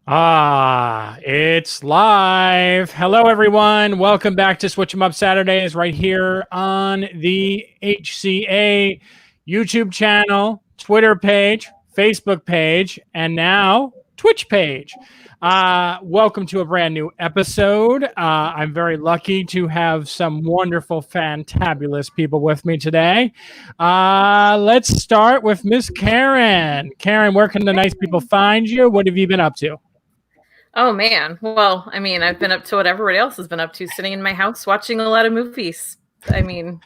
It's live. Hello, everyone. Welcome back to Switch 'em Up Saturdays right here on the HCA YouTube channel, Twitter page, Facebook page, and now Twitch page. Welcome to a brand new episode. I'm very lucky to have some wonderful, fantabulous people with me today. Let's start with Miss Karen. Karen, where can the nice people find you? What have you been up to? Oh, man. Well, I mean, I've been up to what everybody else has been up to, sitting in my house watching a lot of movies. I mean,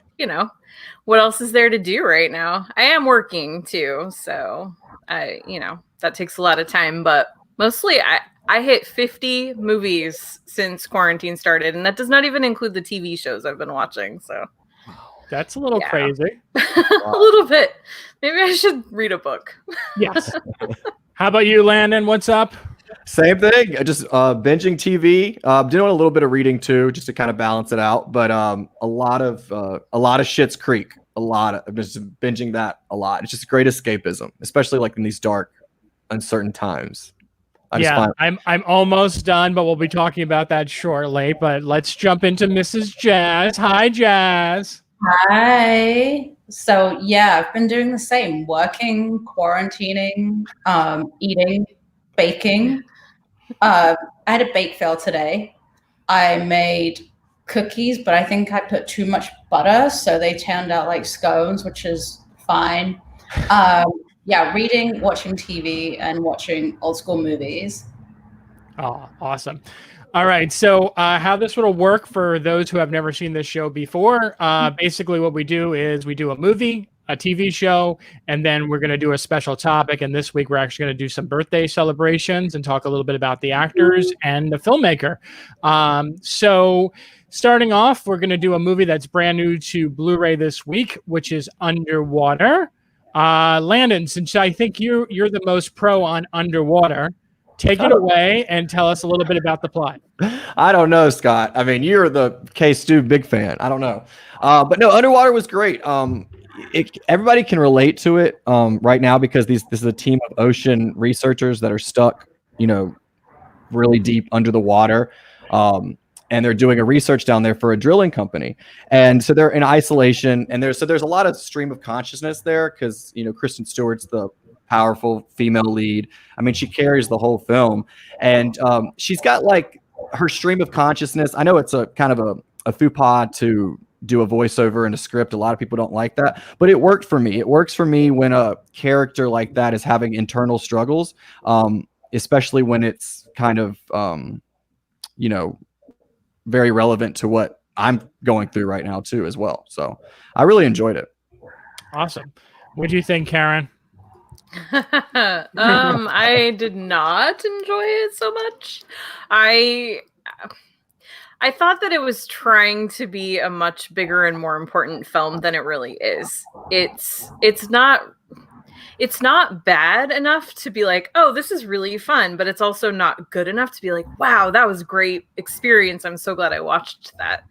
what else is there to do right now? I am working too, so that takes a lot of time, but mostly I hit 50 movies since quarantine started, and that does not even include the TV shows I've been watching, so. That's a little crazy. A little bit. Maybe I should read a book. Yes. How about you, Landon? What's up? Same thing. Just binging TV. Doing a little bit of reading too, just to kind of balance it out. But a lot of Schitt's Creek. I'm just binging that a lot. It's just great escapism, especially like in these dark, uncertain times. I'm almost done, but we'll be talking about that shortly. But let's jump into Mrs. Jazz. Hi, Jazz. Hi. So yeah, I've been doing the same. Working, quarantining, eating, baking. I had a bake fail today. I made cookies, but I think I put too much butter, so they turned out like scones, which is fine. Reading, watching TV, and watching old school movies. Oh, awesome. All right, so how this will work for those who have never seen this show before, basically what we do is we do a movie, a TV show, and then we're going to do a special topic. And this week, we're actually going to do some birthday celebrations and talk a little bit about the actors and the filmmaker. So starting off, we're going to do a movie that's brand new to Blu-ray this week, which is Underwater. Landon, since I think you're the most pro on Underwater, take it away and tell us a little bit about the plot. I don't know, Scott. I mean, you're the K-Stu big fan. I don't know. But no, Underwater was great. Everybody can relate to it right now because this is a team of ocean researchers that are stuck, really deep under the water. And they're doing a research down there for a drilling company. And so they're in isolation. And there's a lot of stream of consciousness there because, Kristen Stewart's the powerful female lead. I mean, she carries the whole film. And she's got like her stream of consciousness. I know it's a kind of a faux pas to do a voiceover in a script. A lot of people don't like that, but it worked for me. It works for me when a character like that is having internal struggles, especially when it's kind of, very relevant to what I'm going through right now too, as well. So I really enjoyed it. Awesome. What do you think, Karen? I did not enjoy it so much. I thought that it was trying to be a much bigger and more important film than it really is. It's not bad enough to be like, oh, this is really fun, but it's also not good enough to be like, wow, that was a great experience. I'm so glad I watched that.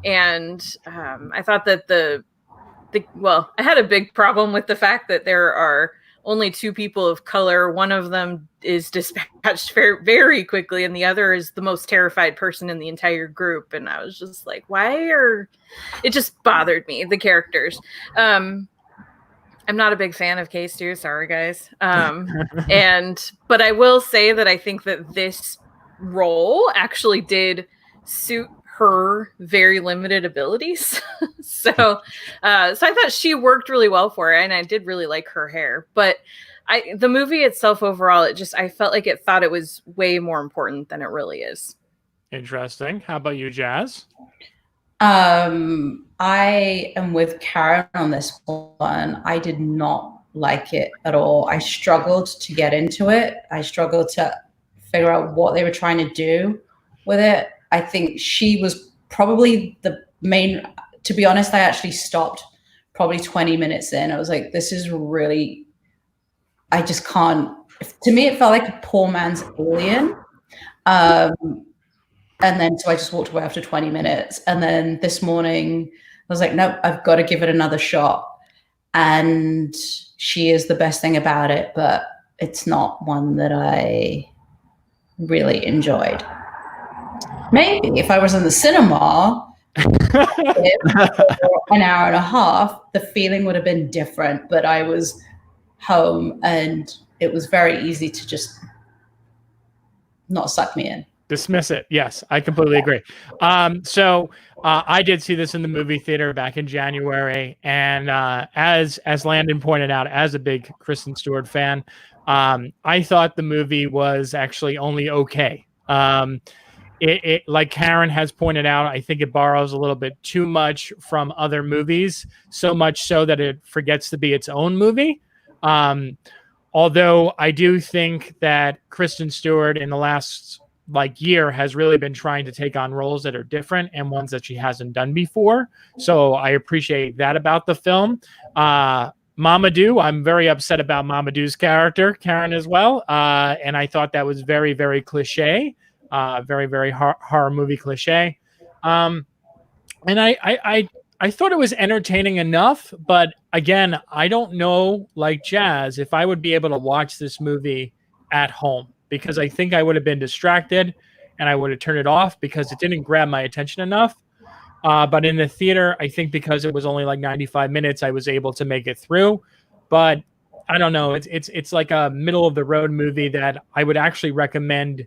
And I thought that I had a big problem with the fact that there are only two people of color. One of them is dispatched very, very quickly, and the other is the most terrified person in the entire group. And I was just like, it just bothered me, the characters. I'm not a big fan of K-Stu. Sorry, guys. But I will say that I think that this role actually did suit her very limited abilities. So I thought she worked really well for it, and I did really like her hair. But the movie itself overall, I felt like it thought it was way more important than it really is. Interesting. How about you, Jazz? I am with Karen on this one. I did not like it at all. I struggled to get into it. I struggled to figure out what they were trying to do with it. I think she was probably the main, to be honest, I actually stopped probably 20 minutes in. I was like, this is really, I just can't, to me, it felt like a poor man's Alien. And then, so I just walked away after 20 minutes. And then this morning, I was like, no, I've got to give it another shot. And she is the best thing about it, but it's not one that I really enjoyed. Maybe if I was in the cinema for an hour and a half, the feeling would have been different. But I was home, and it was very easy to just not suck me in. Dismiss it. Yes, I completely agree. So I did see this in the movie theater back in January, and as Landon pointed out, as a big Kristen Stewart fan, I thought the movie was actually only okay. It like Karen has pointed out, I think it borrows a little bit too much from other movies, so much so that it forgets to be its own movie. Although I do think that Kristen Stewart in the last year has really been trying to take on roles that are different and ones that she hasn't done before. So I appreciate that about the film. Mamadou, I'm very upset about Mamadou's character, Karen, as well. And I thought that was very, very cliche, very, very horror movie cliche. And I thought it was entertaining enough, but again, I don't know, like Jazz, if I would be able to watch this movie at home, because I think I would have been distracted and I would have turned it off because it didn't grab my attention enough. But in the theater, I think because it was only like 95 minutes, I was able to make it through. But I don't know. It's like a middle of the road movie that I would actually recommend,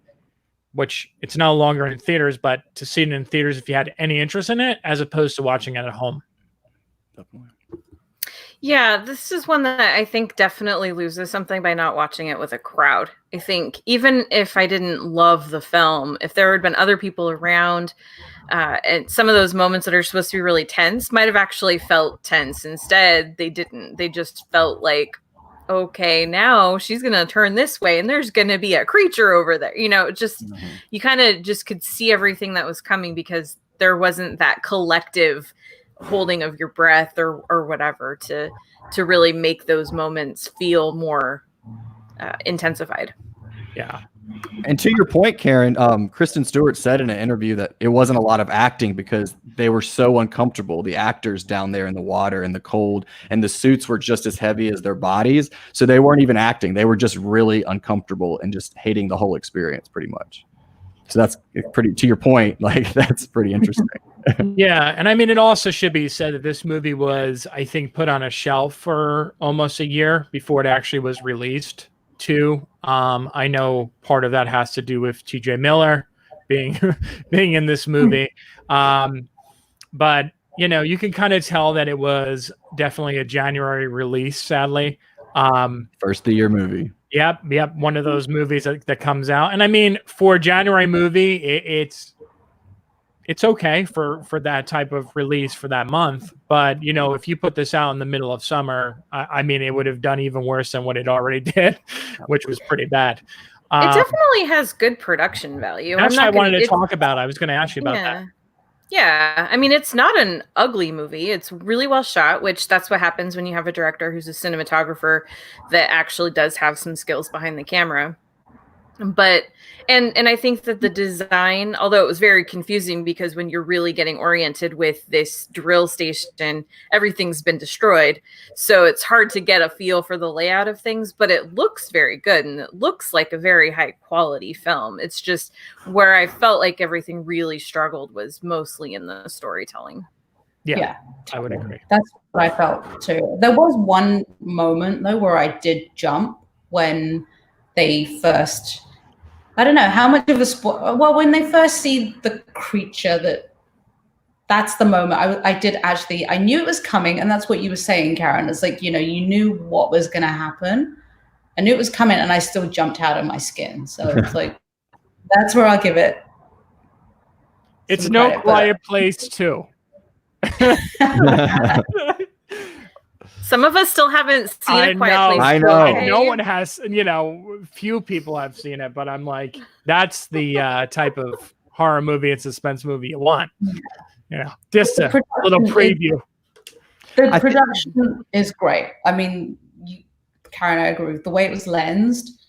which it's no longer in theaters, but to see it in theaters if you had any interest in it, as opposed to watching it at home. Definitely. Yeah, this is one that I think definitely loses something by not watching it with a crowd. I think even if I didn't love the film, if there had been other people around, and some of those moments that are supposed to be really tense might have actually felt tense. Instead, they didn't. They just felt like, okay, now she's going to turn this way and there's going to be a creature over there. You kind of just could see everything that was coming because there wasn't that collective holding of your breath or whatever to really make those moments feel more intensified. Yeah. And to your point, Karen, Kristen Stewart said in an interview that it wasn't a lot of acting because they were so uncomfortable. The actors down there in the water and the cold, and the suits were just as heavy as their bodies. So they weren't even acting. They were just really uncomfortable and just hating the whole experience pretty much. So that's pretty, to your point, that's pretty interesting. Yeah. And I mean, it also should be said that this movie was, I think, put on a shelf for almost a year before it actually was released too. I know part of that has to do with TJ Miller being in this movie. But you can kind of tell that it was definitely a January release, sadly. First of the year movie. Yep. One of those movies that comes out. And I mean, for a January movie, it's okay for that type of release for that month. But, if you put this out in the middle of summer, I mean, it would have done even worse than what it already did, which was pretty bad. It definitely has good production value. That's what I wanted to talk about. I was going to ask you about that. Yeah. I mean, it's not an ugly movie. It's really well shot, which that's what happens when you have a director who's a cinematographer that actually does have some skills behind the camera. But and I think that the design, although it was very confusing because when you're really getting oriented with this drill station, everything's been destroyed. So it's hard to get a feel for the layout of things, but it looks very good and it looks like a very high quality film. It's just where I felt like everything really struggled was mostly in the storytelling. Yeah, I would agree. That's what I felt too. There was one moment though where I did jump when they first, I don't know how much of a spoil. Well, when they first see the creature, that's the moment I did actually, I knew it was coming, and that's what you were saying, Karen. It's like, you knew what was going to happen. I knew it was coming, and I still jumped out of my skin. So it's like, that's where I'll give it. It's no Quiet Place too. Some of us still haven't seen A Quiet Place. I know. No one has, few people have seen it, but I'm like, that's the type of horror movie and suspense movie you want. Just a little preview. The production is great. I mean, Karen, I agree with the way it was lensed.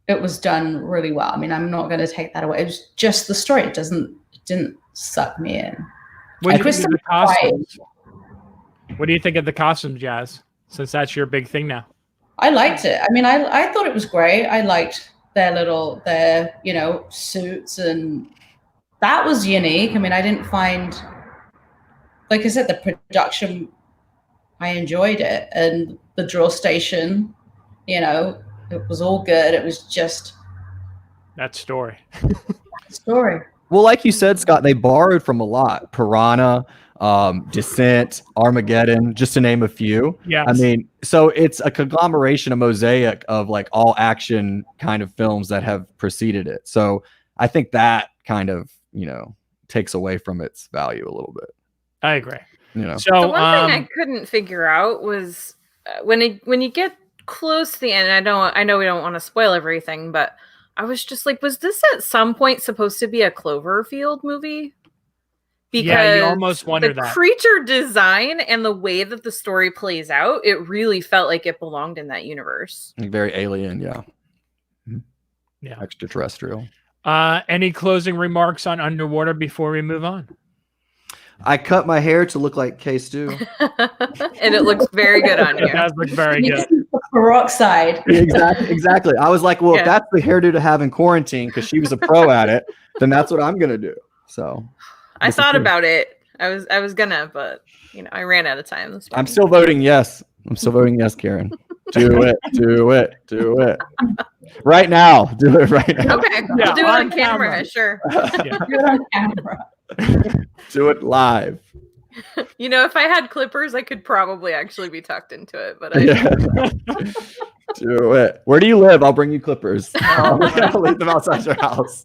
It was done really well. I mean, I'm not going to take that away. It was just the story. It didn't suck me in. What do you think of the costumes? What do you think of the costumes, Jazz? Since that's your big thing now. I liked it. I mean, I thought it was great. I liked their suits, and that was unique. I mean, I didn't find, like I said, the production, I enjoyed it, and the draw station, it was all good. It was just that story. story. Well, like you said, Scott, they borrowed from a lot. Piranha, Descent, Armageddon, just to name a few. Yeah. I mean, so it's a conglomeration, a mosaic of like all action kind of films that have preceded it. So I think that kind of, takes away from its value a little bit. I agree. So the one thing I couldn't figure out was when you get close to the end, I know we don't want to spoil everything, but I was just like, was this at some point supposed to be a Cloverfield movie? Because you almost wonder the that. Creature design and the way that the story plays out, it really felt like it belonged in that universe. Very alien, yeah. Yeah. Extraterrestrial. Any closing remarks on Underwater before we move on? I cut my hair to look like K-Stew. And it looks very good on you. It does look very good. Peroxide. Exactly. I was like, well, if that's the hairdo to have in quarantine, because she was a pro at it, then that's what I'm gonna do. So I thought about it. I was gonna, but I ran out of time. I'm still voting yes. Karen. Do it. Right now. Do it right now. Okay. Yeah, I'll do it on camera. Sure. Yeah. Do it on camera. Do it live. If I had clippers, I could probably actually be tucked into it, but Do it. Where do you live? I'll bring you clippers. I'll leave them outside your house.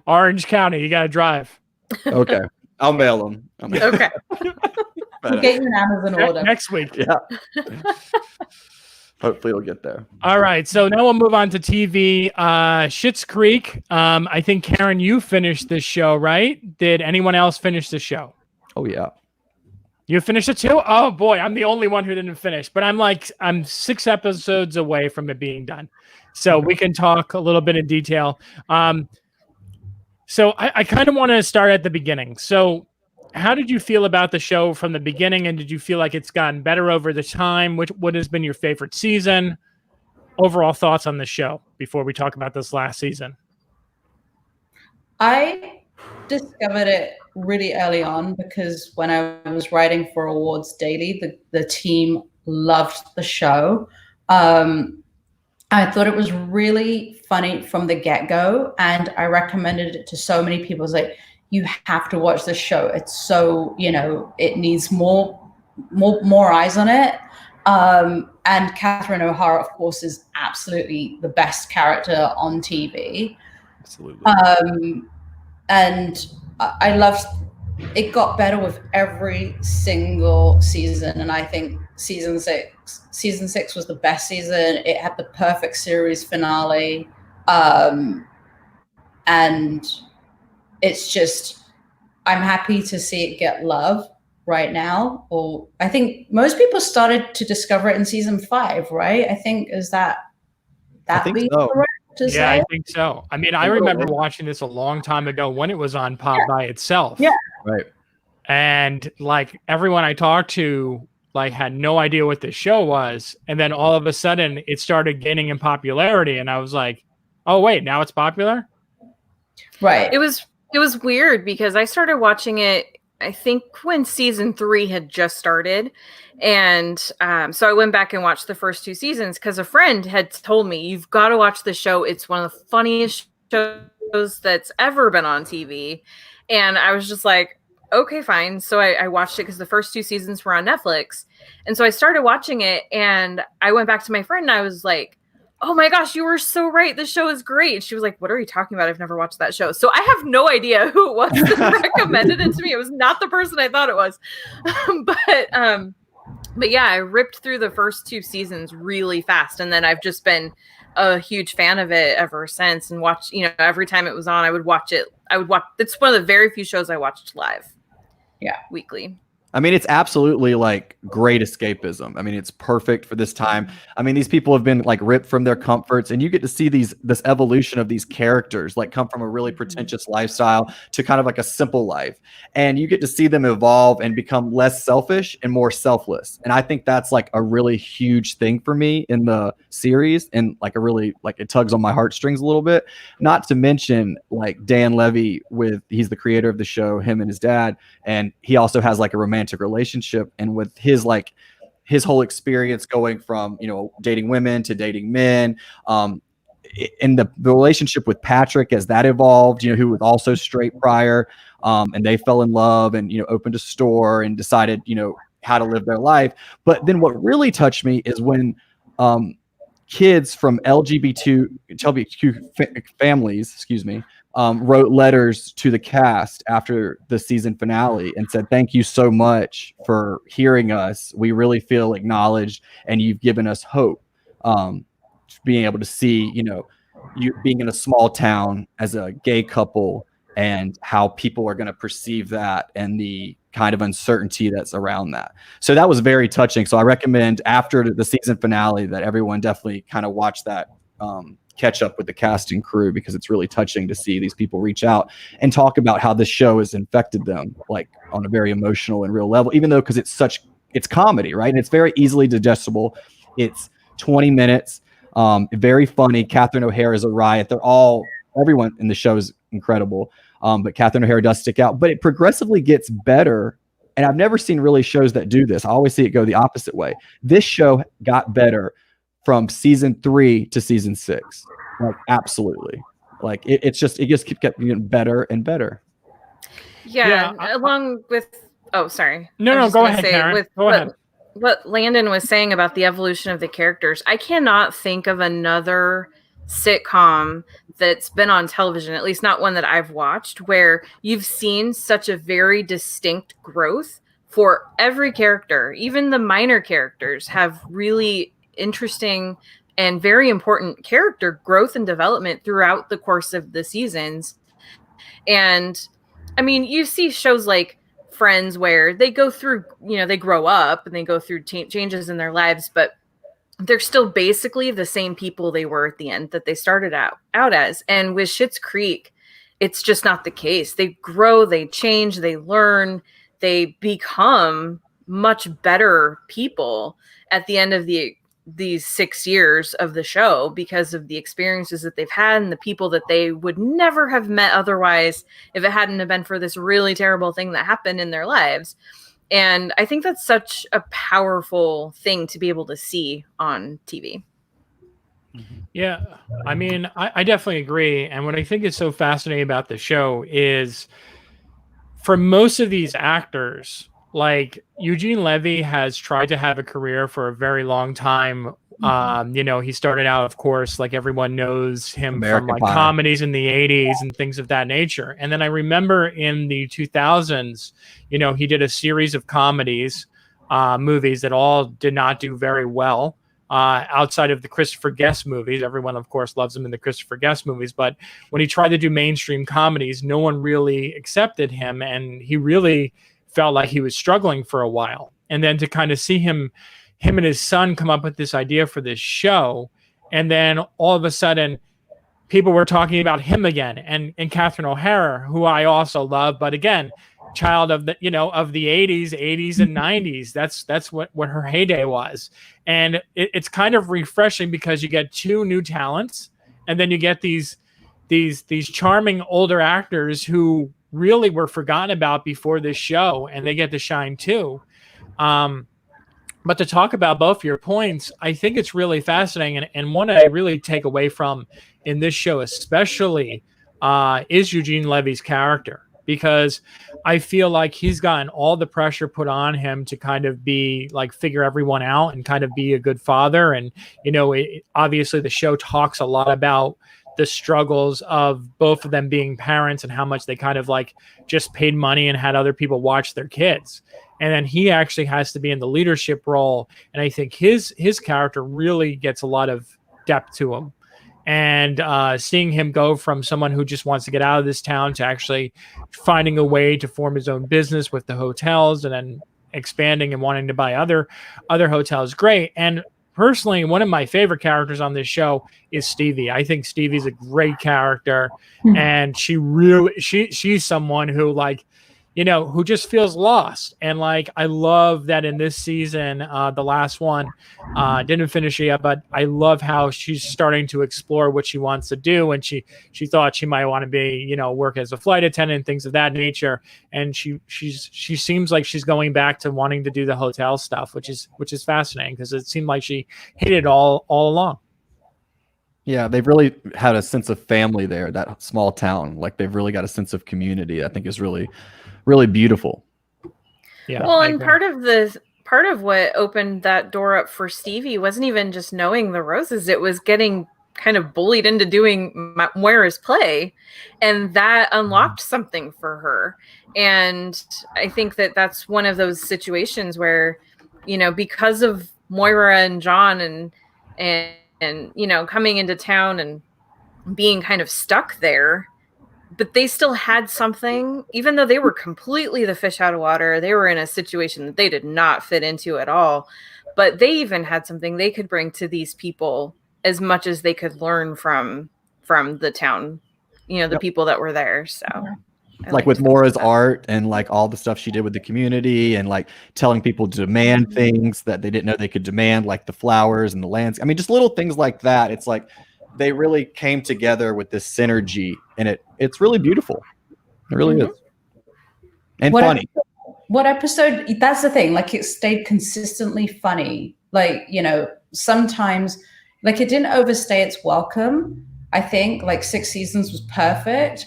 Orange County, you got to drive. Okay. I'll mail them. Okay. We'll get you an Amazon order. Next week. Yeah. Hopefully it'll get there. All right. So now we'll move on to TV. Schitt's Creek. I think, Karen, you finished this show, right? Did anyone else finish the show? Oh, yeah. You finished it too? Oh, boy. I'm the only one who didn't finish. But I'm 6 episodes away from it being done. So we can talk a little bit in detail. So I kind of want to start at the beginning. So how did you feel about the show from the beginning, and did you feel like it's gotten better over the time? What has been your favorite season? Overall thoughts on the show before we talk about this last season. I discovered it really early on because when I was writing for Awards Daily, the team loved the show. I thought it was really funny from the get-go, and I recommended it to so many people. It's like, you have to watch this show. It's so, it needs more eyes on it. And Catherine O'Hara, of course, is absolutely the best character on TV. Absolutely. And I loved it. Got better with every single season, and I think season six was the best season. It had the perfect series finale, and it's just, I'm happy to see it get love right now. Or I think most people started to discover it in season 5, right? I think correct to say? Yeah, I think so. I mean, I remember watching this a long time ago when it was on Pop by itself. Yeah. Right. And like everyone I talked to had no idea what this show was. And then all of a sudden it started gaining in popularity. And I was like, oh, wait, now it's popular? Right. It was weird because I started watching it, I think, when season 3 had just started. And so I went back and watched the first 2 seasons because a friend had told me, you've got to watch the show. It's one of the funniest shows that's ever been on TV. And I was just like, okay, fine. So I watched it because the first 2 seasons were on Netflix. And so I started watching it and I went back to my friend and I was like, oh my gosh, you were so right. This show is great. And she was like, what are you talking about? I've never watched that show. So I have no idea who it was that recommended it to me. It was not the person I thought it was. But yeah, I ripped through the first 2 seasons really fast. And then I've just been a huge fan of it ever since and watched, every time it was on, I would watch it. It's one of the very few shows I watched live. Yeah. Weekly. I mean, it's absolutely like great escapism. I mean, it's perfect for this time. I mean, these people have been like ripped from their comforts, and you get to see this evolution of these characters like come from a really pretentious lifestyle to kind of like a simple life. And you get to see them evolve and become less selfish and more selfless. And I think that's like a really huge thing for me in the series, and like a really like it tugs on my heartstrings a little bit. Not to mention like Dan Levy he's the creator of the show, him and his dad, and he also has like a romantic relationship, and with his whole experience going from dating women to dating men, in the relationship with Patrick as that evolved, who was also straight prior, and they fell in love and opened a store and decided how to live their life. But then what really touched me is when kids from LGBTQ families, wrote letters to the cast after the season finale and said, "Thank you so much for hearing us. We really feel acknowledged, and you've given us hope." Being able to see, you being in a small town as a gay couple and how people are going to perceive that and the kind of uncertainty that's around that. So that was very touching. So I recommend after the season finale that everyone definitely kind of watch that, catch up with the cast and crew, because it's really touching to see these people reach out and talk about how this show has infected them like on a very emotional and real level, even though because it's comedy, right? And it's very easily digestible. It's 20 minutes, very funny. Catherine O'Hara is a riot. Everyone in the show is incredible, but Catherine O'Hara does stick out. But it progressively gets better, and I've never seen really shows that do this. I always see it go the opposite way. This show got better from season 3 to season 6, like absolutely. Like it just kept getting better and better. Yeah, along with sorry. No, go ahead, Karen. Go ahead. What Landon was saying about the evolution of the characters, I cannot think of another sitcom that's been on television, at least not one that I've watched, where you've seen such a very distinct growth for every character. Even the minor characters have really interesting and very important character growth and development throughout the course of the seasons. And I mean, you see shows like Friends where they go through, they grow up and they go through changes in their lives, but they're still basically the same people they were at the end that they started out as. And with Schitt's Creek, it's just not the case. They grow, they change, they learn, they become much better people at the end of these 6 years of the show because of the experiences that they've had and the people that they would never have met otherwise if it hadn't have been for this really terrible thing that happened in their lives. And I think that's such a powerful thing to be able to see on TV. Yeah, I mean, I definitely agree. And what I think is so fascinating about the show is for most of these actors, like Eugene Levy has tried to have a career for a very long time. He started out, of course, like everyone knows him American from like Pie. comedies in the 80s and things of that nature. And then I remember in the 2000s, he did a series of comedies, movies that all did not do very well. Outside of the Christopher Guest movies. Everyone, of course, loves him in the Christopher Guest movies. But when he tried to do mainstream comedies, no one really accepted him. And he really felt like he was struggling for a while. And then to kind of see him and his son come up with this idea for this show. And then all of a sudden, people were talking about him again. And Catherine O'Hara, who I also love. But again, child of the of the 80s and 90s. That's what her heyday was. And it's kind of refreshing because you get two new talents, and then you get these charming older actors who really were forgotten about before this show, and they get to shine too. But to talk about both your points, I think it's really fascinating, and one I really take away from in this show especially is Eugene Levy's character. Because I feel like he's gotten all the pressure put on him to kind of be like figure everyone out and kind of be a good father. And, obviously the show talks a lot about the struggles of both of them being parents and how much they kind of like just paid money and had other people watch their kids. And then he actually has to be in the leadership role. And I think his character really gets a lot of depth to him. And seeing him go from someone who just wants to get out of this town to actually finding a way to form his own business with the hotels, and then expanding and wanting to buy other hotels, great. And personally, one of my favorite characters on this show is Stevie. I think Stevie's a great character, and she's someone who, like, you know, who just feels lost. And like, I love that in this season, the last one, didn't finish it yet, but I love how she's starting to explore what she wants to do. And she thought she might want to be, you know, work as a flight attendant, things of that nature. And she seems like she's going back to wanting to do the hotel stuff, which is fascinating, because it seemed like she hit it all along. Yeah, they've really had a sense of family there, that small town. Like, they've really got a sense of community. I think is really beautiful. Yeah. Well, and part of what opened that door up for Stevie wasn't even just knowing the Roses. It was getting kind of bullied into doing Moira's play, and that unlocked something for her. And I think that that's one of those situations where, you know, because of Moira and John and you know, coming into town and being kind of stuck there, but they still had something, even though they were completely the fish out of water. They were in a situation that they did not fit into at all, but they even had something they could bring to these people, as much as they could learn from the town, you know, the people that were there. So like with Moira's art and like all the stuff she did with the community, and like telling people to demand things that they didn't know they could demand, like the flowers and the lands. I mean, just little things like that. It's like they really came together with this synergy, and it's really beautiful. It really is. And funny. What episode? That's the thing. Like, it stayed consistently funny. Like, you know, sometimes, like, it didn't overstay its welcome. I think like 6 seasons was perfect.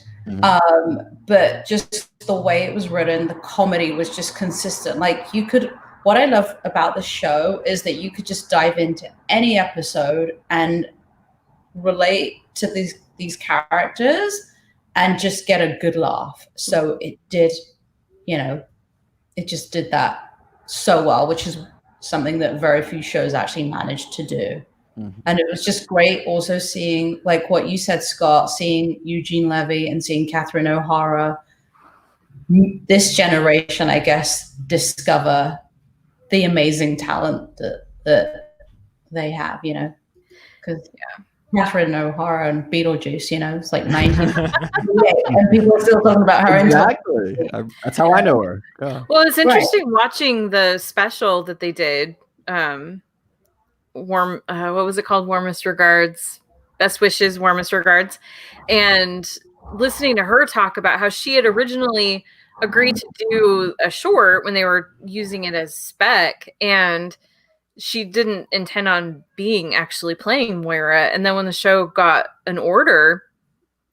But just the way it was written, the comedy was just consistent. Like, what I love about the show is that you could just dive into any episode and relate to these characters and just get a good laugh. So it did, you know, it just did that so well, which is something that very few shows actually managed to do. And it was just great also seeing, like what you said, Scott, seeing Eugene Levy and seeing Catherine O'Hara, this generation, I guess, discover the amazing talent that they have, you know, because Catherine O'Hara and Beetlejuice, you know, it's like 1998 and people are still talking about her. Exactly. That's how I know her. Yeah. Well, it's interesting watching the special that they did. What was it called? Warmest regards, best wishes, warmest regards, and listening to her talk about how she had originally agreed to do a short when they were using it as spec, and she didn't intend on being actually playing Moira. And then when the show got an order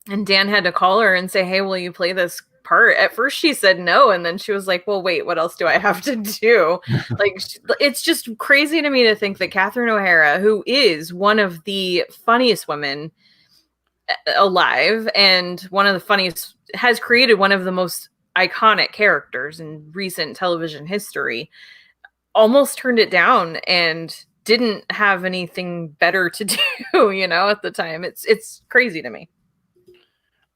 and Dan had to call her and say, hey, will you play this part? At first she said no, and then she was like, well, wait, what else do I have to do? Like, it's just crazy to me to think that Catherine O'Hara, who is one of the funniest women alive and one of the funniest, has created one of the most iconic characters in recent television history, almost turned it down and didn't have anything better to do, you know, at the time. It's crazy to me.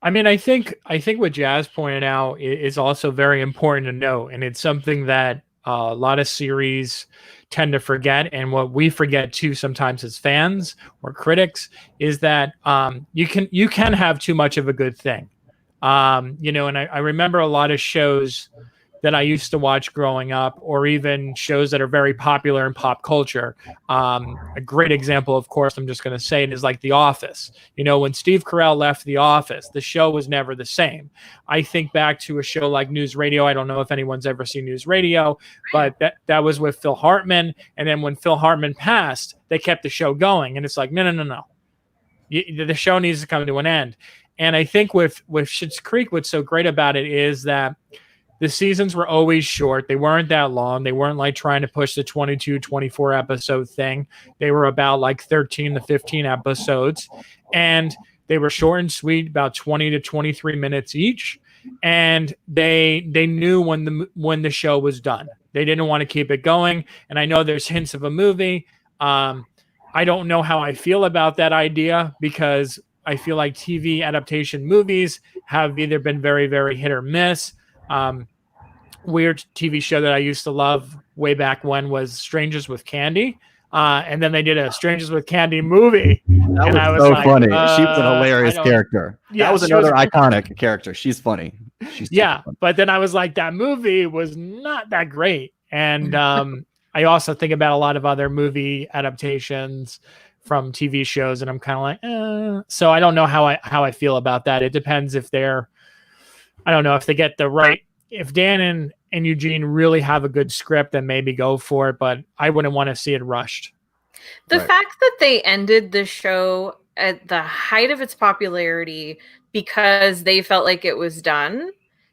I mean, I think what Jazz pointed out is also very important to note, and it's something that a lot of series tend to forget, and what we forget too sometimes as fans or critics is that you can have too much of a good thing, you know. And I remember a lot of shows that I used to watch growing up, or even shows that are very popular in pop culture. A great example, of course, I'm just going to say it, is like The Office. You know, when Steve Carell left The Office, the show was never the same. I think back to a show like News Radio. I don't know if anyone's ever seen News Radio, but that was with Phil Hartman. And then when Phil Hartman passed, they kept the show going. And it's like, no. The show needs to come to an end. And I think with Schitt's Creek, what's so great about it is that the seasons were always short. They weren't that long. They weren't like trying to push the 22, 24 episode thing. They were about like 13 to 15 episodes. And they were short and sweet, about 20 to 23 minutes each. And they knew when the show was done. They didn't want to keep it going. And I know there's hints of a movie. I don't know how I feel about that idea, because I feel like TV adaptation movies have either been very, very hit or miss. weird TV show that I used to love way back when was Strangers with Candy. And then they did a Strangers with Candy movie. That and was I was so like, funny. She was an hilarious I don't- character. Yeah, that was she was- another iconic character. She's funny. She's Yeah, super funny. but then I was like, that movie was not that great. And I also think about a lot of other movie adaptations from TV shows, and I'm kind of like, so I don't know how I feel about that. It depends if I don't know if they get the right. If Dan and Eugene really have a good script, then maybe go for it. But I wouldn't want to see it rushed. The Right. fact that they ended the show at the height of its popularity because they felt like it was done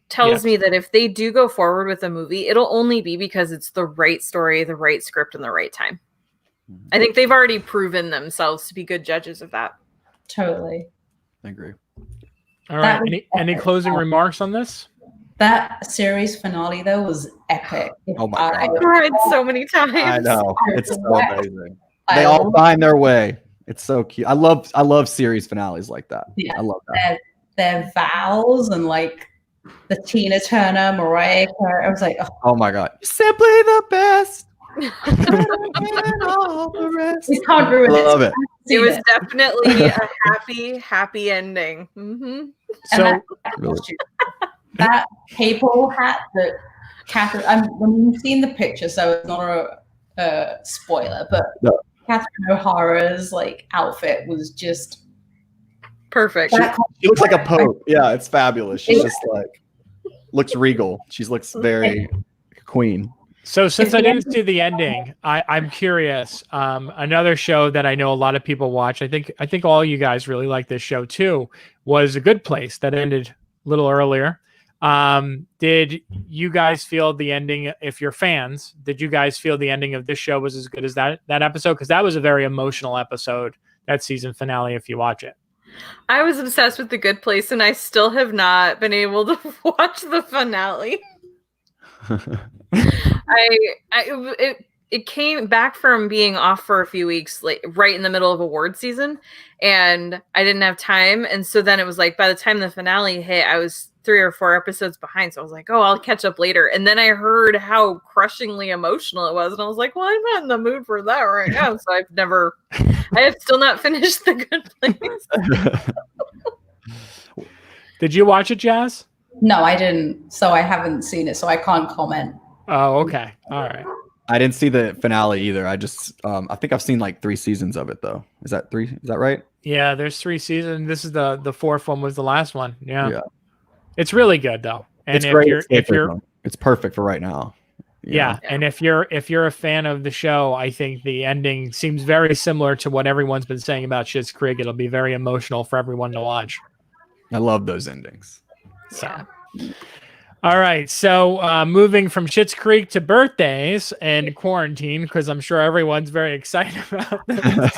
tells Yes. me that if they do go forward with a movie, it'll only be because it's the right story, the right script, and the right time. I think they've already proven themselves to be good judges of that. Totally. I agree. All right. That was Any epic. closing remarks on this? That series finale though was epic. Oh my I God. cried so many times. I know. It's so Wow. amazing. They all find their way. It's so cute. I love series finales like that. Yeah. I love that. Their vows and like the Tina Turner, Mariah Carey. I was like, oh, Oh my God. Simply the best. And all the rest. we can't ruin it. Love it. It was definitely a happy ending. Mm-hmm. So That papal hat that Catherine. When you've seen the picture, so it's not a spoiler, but No. Catherine O'Hara's like outfit was just Perfect. that. She looks like a pope. Yeah, it's fabulous. She's just like looks regal. She looks very queen. So since I didn't see the ending, I'm curious. Another show that I know a lot of people watch, I think all you guys really like this show too, was A Good Place that ended a little earlier. Did you guys feel the ending, if you're fans, did you guys feel the ending of this show was as good as that episode? Because that was a very emotional episode, that season finale, if you watch it. I was obsessed with The Good Place, and I still have not been able to watch the finale. It came back from being off for a few weeks, like right in the middle of award season, and I didn't have time. And so then it was like by the time the finale hit, I was 3 or 4 episodes behind. So I was like, oh, I'll catch up later. And then I heard how crushingly emotional it was, and I was like, well, I'm not in the mood for that right now. So I have still not finished The Good Place. Did you watch it, Jazz? No, I didn't. So I haven't seen it, so I can't comment. Oh, okay. All right. I didn't see the finale either. I just I think I've seen like 3 seasons of it though. Is that 3? Is that right? Yeah, there's 3 seasons. This is the 4th one was the last one. Yeah. Yeah. It's really good though. And It's great. it's perfect for right now. Yeah. And if you're a fan of the show, I think the ending seems very similar to what everyone's been saying about Schitt's Creek. It'll be very emotional for everyone to watch. I love those endings. So, all right. So moving from Schitt's Creek to birthdays and quarantine, because I'm sure everyone's very excited about this.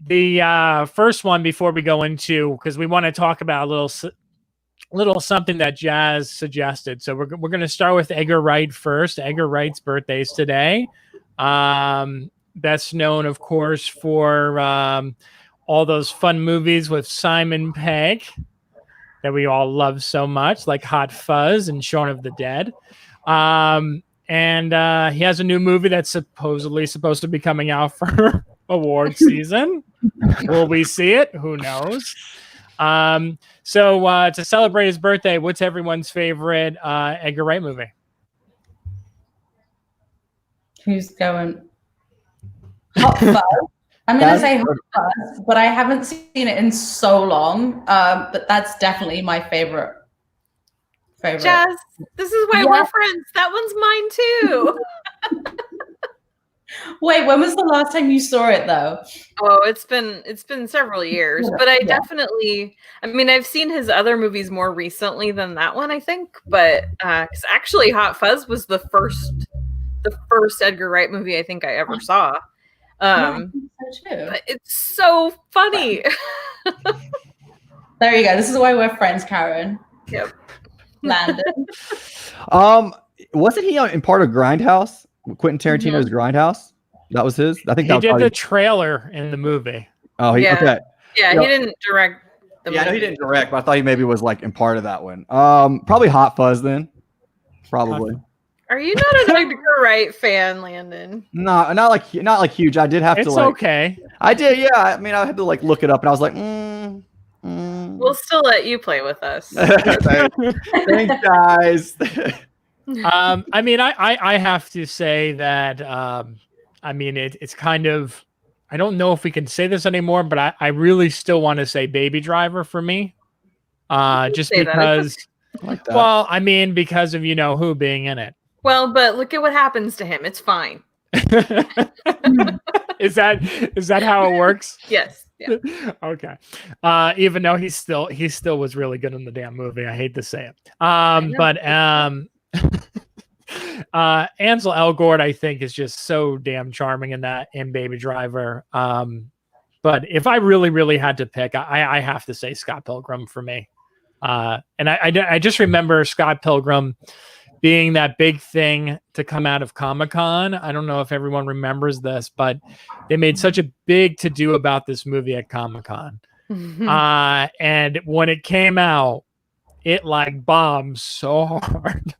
The first one before we go into, because we want to talk about a little something that Jazz suggested. So we're going to start with Edgar Wright first. Edgar Wright's birthday is today. Best known, of course, for all those fun movies with Simon Pegg that we all love so much, like Hot Fuzz and Shaun of the Dead. And he has a new movie that's supposedly supposed to be coming out for award season. Will we see it? Who knows? So to celebrate his birthday, what's everyone's favorite Edgar Wright movie? Who's going? Hot Fuzz. I'm going to say Hot Fuzz, but I haven't seen it in so long. But that's definitely my favorite. Jazz, this is why we're friends. That one's mine too. Wait, when was the last time you saw it though? Oh, it's been several years, but I definitely, I mean, I've seen his other movies more recently than that one, I think, but 'cause actually Hot Fuzz was the first Edgar Wright movie I think I ever saw. I think so too. But it's so funny. There you go. This is why we're friends, Karen. Yep. Landon. Wasn't he in part of Grindhouse? Quentin Tarantino's Grindhouse? That was his? I think he did the trailer in the movie. Oh, Yeah. okay. Yeah, Yeah. he didn't direct the Yeah, I know he movie. didn't direct, but I thought he maybe was like in part of that one. Probably Hot Fuzz then. Probably. Are you not an Edgar Wright fan, Landon? No, not like huge. I did have to It's like. okay. I did, yeah. I mean, I had to like look it up, and I was like, We'll still let you play with us. Thanks, guys. I mean, I have to say that I mean it's kind of, I don't know if we can say this anymore, but I really still want to say Baby Driver for me. Just say that. because I like that. well, I mean, because of who being in it. Well, but look at what happens to him. It's fine. Is that how it works? Yes. Yeah. Okay. Even though he still was really good in the damn movie. I hate to say it. But Ansel Elgort, I think, is just so damn charming in Baby Driver. But if I really had to pick, I have to say Scott Pilgrim for me. And I just remember Scott Pilgrim being that big thing to come out of Comic-Con. I don't know if everyone remembers this, but they made such a big to-do about this movie at Comic-Con. And when it came out, it like bombed so hard.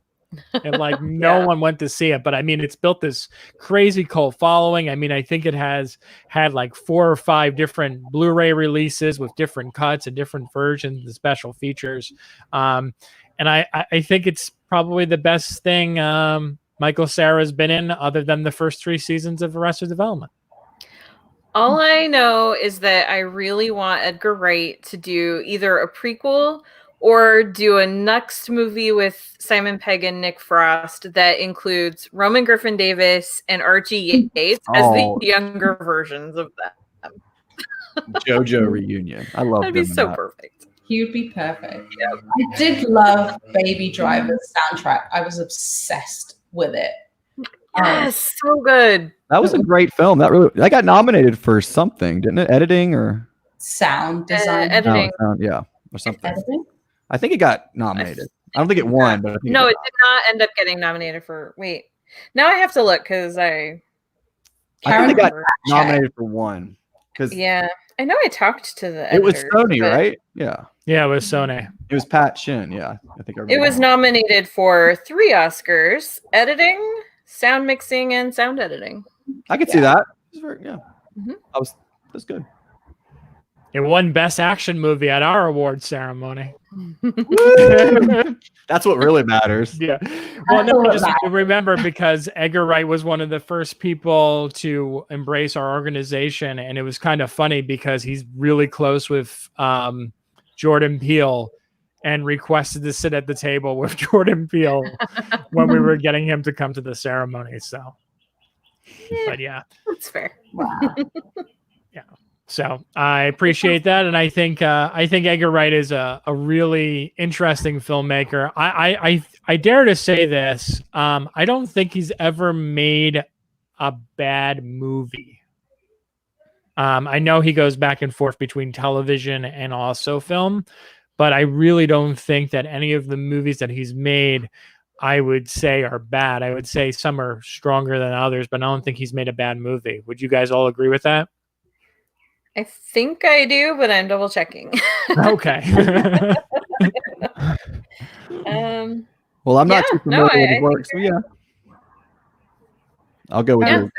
And like no one went to see it. But I mean, it's built this crazy cult following. I mean, I think it has had like 4 or 5 different Blu-ray releases with different cuts and different versions and special features. And I think it's probably the best thing Michael Cera's been in, other than the first 3 seasons of Arrested Development. All I know is that I really want Edgar Wright to do either a prequel or do a next movie with Simon Pegg and Nick Frost that includes Roman Griffin Davis and Archie Yates as the younger versions of them. JoJo reunion. I love That'd be so perfect. He would be perfect. Yep. I did love Baby Driver's soundtrack. I was obsessed with it. Yes, so good. That was a great film. That got nominated for something, didn't it? Editing or sound design? Editing. No, yeah, or something. Editing? I think it got nominated. I don't think it won, but I think it did not end up getting nominated for. Wait, now I have to look because I think it got nominated for one. Yeah, I know. I talked to the. It was Sony, right? Yeah. Yeah, it was Sony. It was Pat Shin. Yeah, I think it was nominated for 3 Oscars: editing, sound mixing, and sound editing. I could see that. That's good. It won Best Action Movie at our award ceremony. That's what really matters. Yeah. Well, no, just remember, because Edgar Wright was one of the first people to embrace our organization, and it was kind of funny because he's really close with Jordan Peele, and requested to sit at the table with Jordan Peele when we were getting him to come to the ceremony. So, but yeah, that's fair. Wow. Yeah. So I appreciate that, and I think Edgar Wright is a really interesting filmmaker. I dare to say this: I don't think he's ever made a bad movie. I know he goes back and forth between television and also film, but I really don't think that any of the movies that he's made, I would say, are bad. I would say some are stronger than others, but I don't think he's made a bad movie. Would you guys all agree with that? I think I do, but I'm double checking. Okay. Well, I'm not too familiar with his work, so yeah. I'll go with you. I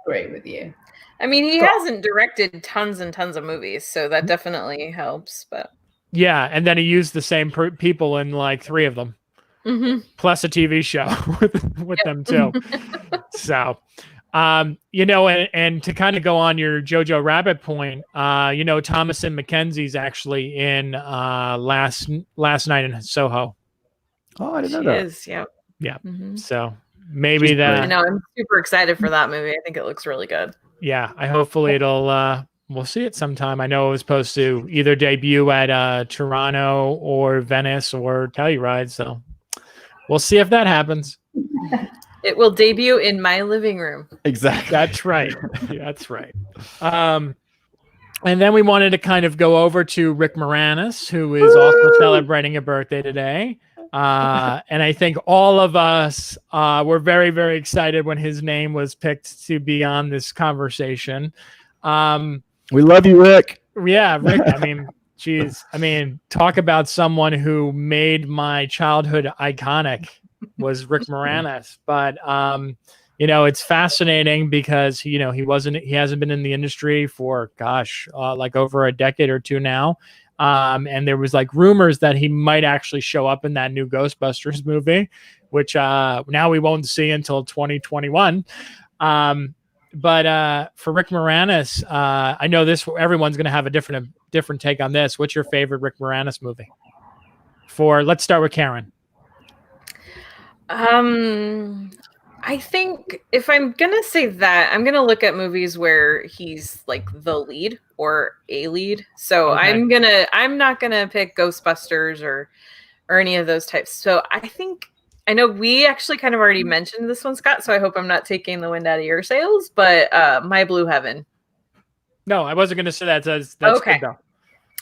agree with you. I mean, he hasn't directed tons and tons of movies, so that definitely helps. But yeah, and then he used the same people in like 3 of them, plus a TV show with them too. So. And to kind of go on your Jojo Rabbit point, Thomasin McKenzie's actually in last night in Soho. Oh, I didn't know that. Is, yeah. Yeah. So maybe I know. I'm super excited for that movie. I think it looks really good. Yeah. Hopefully we'll see it sometime. I know it was supposed to either debut at Toronto or Venice or Telluride. So we'll see if that happens. It will debut in my living room. Exactly. That's right. That's right. And then we wanted to kind of go over to Rick Moranis, who is also celebrating a birthday today. And I think all of us were very, very excited when his name was picked to be on this conversation. We love you, Rick. Yeah, Rick. I mean, Jeez, I mean, talk about someone who made my childhood iconic was Rick Moranis. But it's fascinating because he hasn't been in the industry for like over a decade or two now. And there was like rumors that he might actually show up in that new Ghostbusters movie, which now we won't see until 2021. But for Rick Moranis, I know everyone's going to have a different take on this. What's your favorite Rick Moranis movie? Let's start with Karen. I think if I'm gonna say that, I'm gonna look at movies where he's like the lead or a lead. So okay. I'm not gonna pick Ghostbusters or any of those types. So I know we actually kind of already mentioned this one, Scott, so I hope I'm not taking the wind out of your sails, but My Blue Heaven. No, I wasn't going to say that. That's okay. Good, though.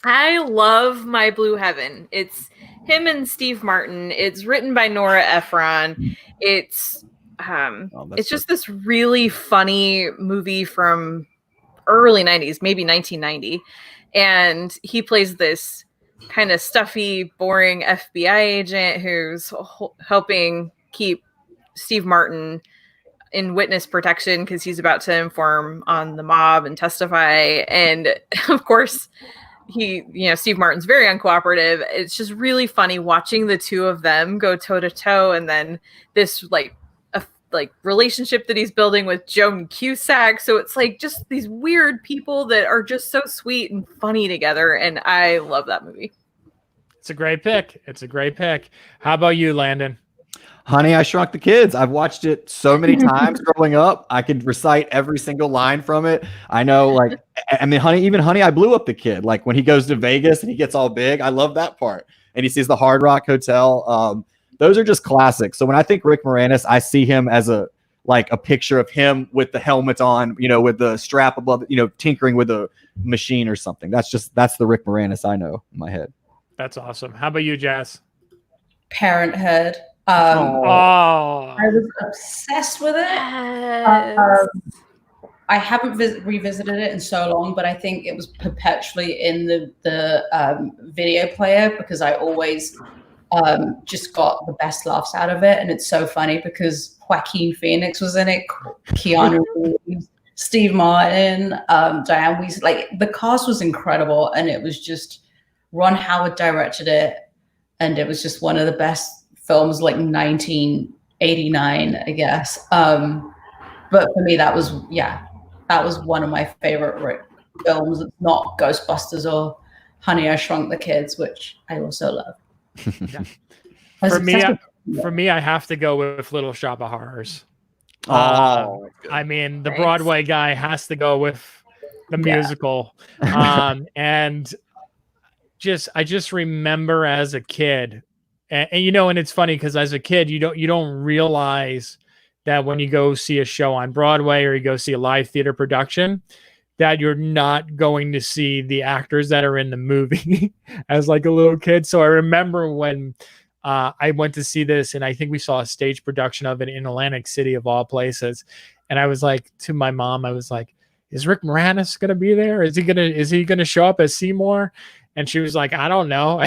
I love My Blue Heaven. It's him and Steve Martin. It's written by Nora Ephron. It's just this really funny movie from early 90s, maybe 1990. And he plays this kind of stuffy, boring FBI agent who's helping keep Steve Martin in witness protection because he's about to inform on the mob and testify. And of course, Steve Martin's very uncooperative. It's just really funny watching the two of them go toe to toe, and then this relationship that he's building with Joan Cusack. So it's like just these weird people that are just so sweet and funny together. And I love that movie. It's a great pick. How about you, Landon? Honey, I Shrunk the Kids. I've watched it so many times growing up. I could recite every single line from it. I know, Honey, I Blew Up the Kid. Like when he goes to Vegas and he gets all big. I love that part. And he sees the Hard Rock Hotel. Those are just classics. So when I think Rick Moranis, I see him as a picture of him with the helmet on, with the strap above, tinkering with a machine or something. That's the Rick Moranis I know in my head. That's awesome. How about you, Jazz? Parenthood. I was obsessed with it. Yes. I haven't revisited it in so long, but I think it was perpetually in the video player because I always just got the best laughs out of it. And it's so funny because Joaquin Phoenix was in it, Keanu Reeves, Steve Martin, Diane Weiss. Like the cast was incredible, and it was just Ron Howard directed it, and it was just one of the best films, like 1989, I guess. But for me, that was one of my favorite films. It's not Ghostbusters or Honey, I Shrunk the Kids, which I also love. Yeah. For me, I have to go with Little Shop of Horrors. I mean, the Broadway guy has to go with the musical. And I just remember as a kid, and it's funny because as a kid, you don't realize that when you go see a show on Broadway or you go see a live theater production, that you're not going to see the actors that are in the movie as like a little kid. So I remember when I went to see this, and I think we saw a stage production of it in Atlantic City of all places. And I was like, to my mom, I was like, is Rick Moranis going to be there? Is he going to show up as Seymour? And she was like, I don't know.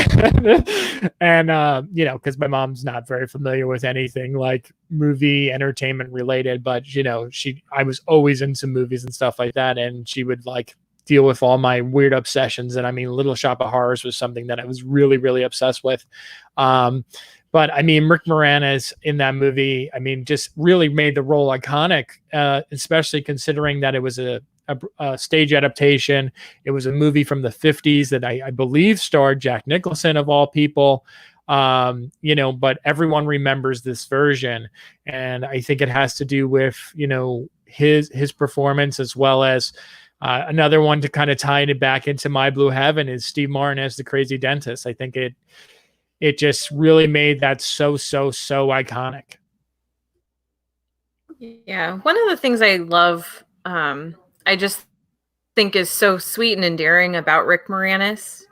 And, because my mom's not very familiar with anything like movie entertainment related, but, I was always into movies and stuff like that. And she would like deal with all my weird obsessions. And I mean, Little Shop of Horrors was something that I was really, really obsessed with. But I mean, Rick Moranis in that movie, I mean, just really made the role iconic, especially considering that it was a stage adaptation. It was a movie from the 50s that I believe starred Jack Nicholson of all people. But everyone remembers this version, and I think it has to do with his performance, as well as another one to kind of tie it back into My Blue Heaven is Steve Martin as the crazy dentist. I think it just really made that so iconic. Yeah, one of the things I love, I just think is so sweet and endearing about Rick Moranis